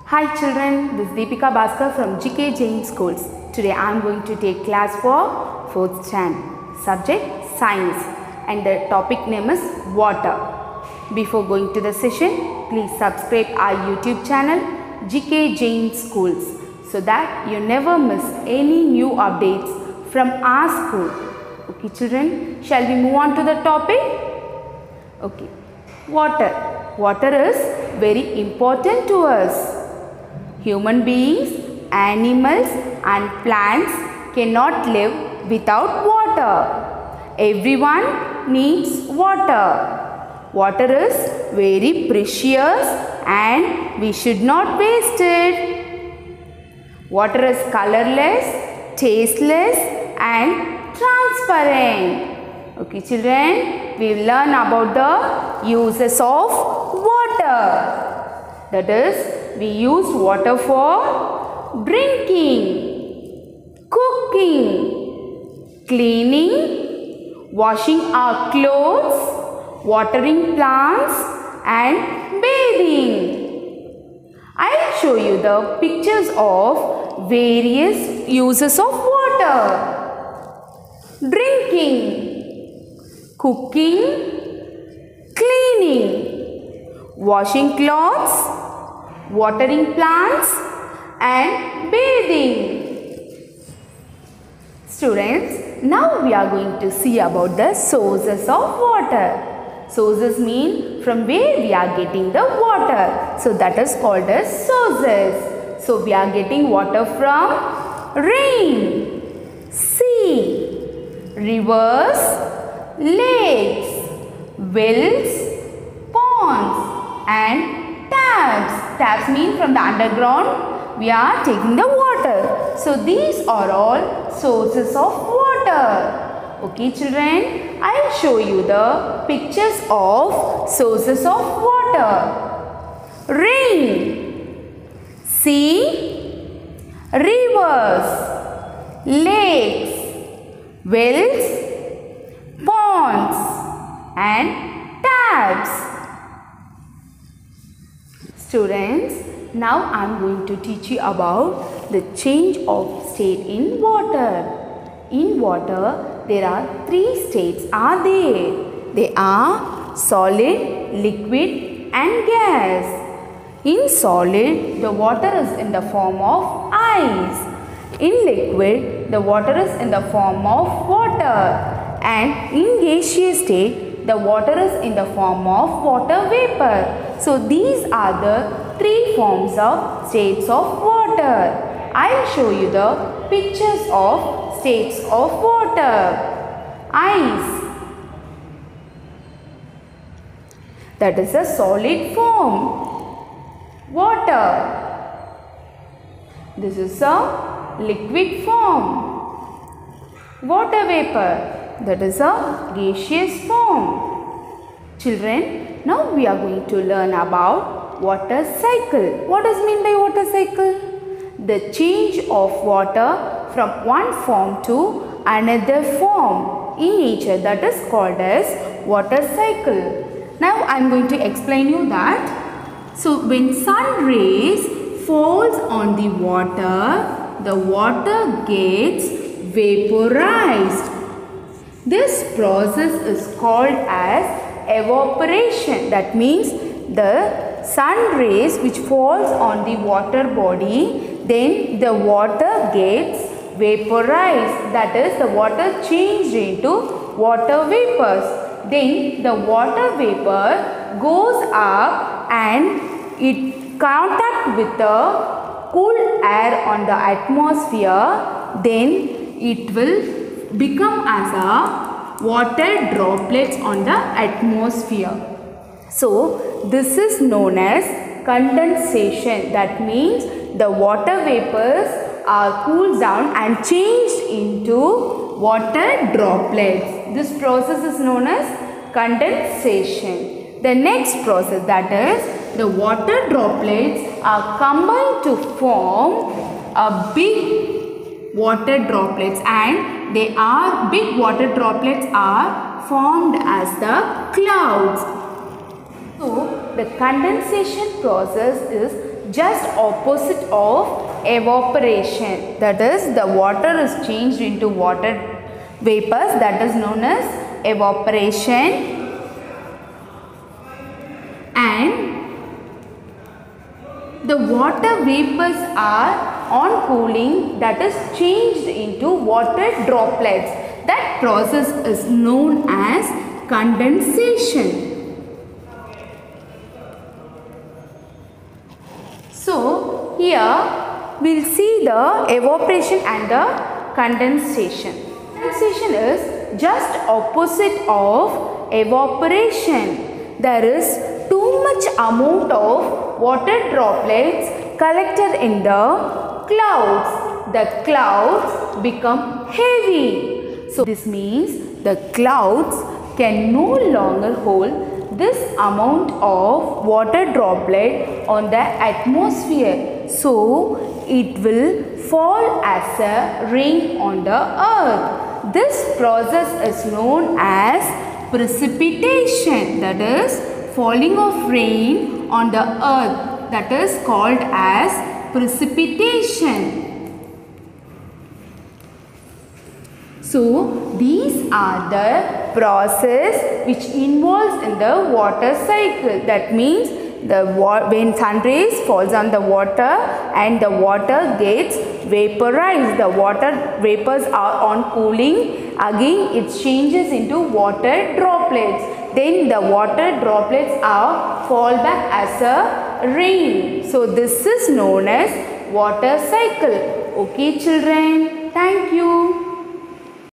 Hi children, this is Deepika Bhaskar from GK Jain Schools. Today I am going to take class for 4th Stand. Subject Science and the topic name is Water. Before going to the session, please subscribe our YouTube channel GK Jain Schools so that you never miss any new updates from our school. Okay children, shall we move on to the topic? Okay, water. Water is very important to us. Human beings, animals and plants cannot live without water. Everyone needs water. Water is very precious and we should not waste it. Water is colorless, tasteless and transparent. Okay children, we will learn about the uses of water. That is, we use water for drinking, cooking, cleaning, washing our clothes, watering plants and bathing. I will show you the pictures of various uses of water. Drinking, cooking, cleaning, washing clothes, watering plants and bathing. Students, now we are going to see about the sources of water. Sources mean from where we are getting the water. So that is called as sources. So we are getting water from rain, sea, rivers, lakes, wells, ponds and taps. Taps mean from the underground we are taking the water. So these are all sources of water. Okay children, I will show you the pictures of sources of water. Rain, sea, rivers, lakes, wells, ponds and taps. Students, now I am going to teach you about the change of state in water. In water, there are 3 states are there. They are solid, liquid and gas. In solid, the water is in the form of ice. In liquid, the water is in the form of water. And in gaseous state, the water is in the form of water vapor. So these are the 3 forms of states of water. I will show you the pictures of states of water. Ice, that is a solid form. Water, this is a liquid form. Water vapor, that is a gaseous form. Children, now we are going to learn about water cycle. What does mean by water cycle? The change of water from one form to another form in nature, that is called as water cycle. Now I am going to explain you that. So when sun rays falls on the water gets vaporized. This process is called as evaporation. That means the sun rays which falls on the water body, then the water gets vaporized. That is, the water changed into water vapors. Then the water vapor goes up and it contact with the cool air on the atmosphere. Then it will become as a water droplets on the atmosphere. So this is known as condensation. That means the water vapors are cooled down and changed into water droplets. This process is known as condensation. The next process, that is, the water droplets are combined to form a big water droplets, and they are big water droplets are formed as the clouds. So the condensation process is just opposite of evaporation. That is, the water is changed into water vapors, that is known as evaporation. And the water vapors are on cooling, that is changed into water droplets. That process is known as condensation. So here we will see the evaporation and the condensation. Condensation is just opposite of evaporation. There is too much amount of water droplets collected in the clouds. The clouds become heavy. So this means the clouds can no longer hold this amount of water droplet on the atmosphere. So it will fall as a rain on the earth. This process is known as precipitation. That is falling of rain on the earth. That is called as precipitation. So these are the process which involves in the water cycle. That means when sun rays falls on the water and the water gets vaporized, the water vapors are on cooling, again it changes into water droplets. Then the water droplets are fall back as a rain. So this is known as water cycle. Okay children, thank you.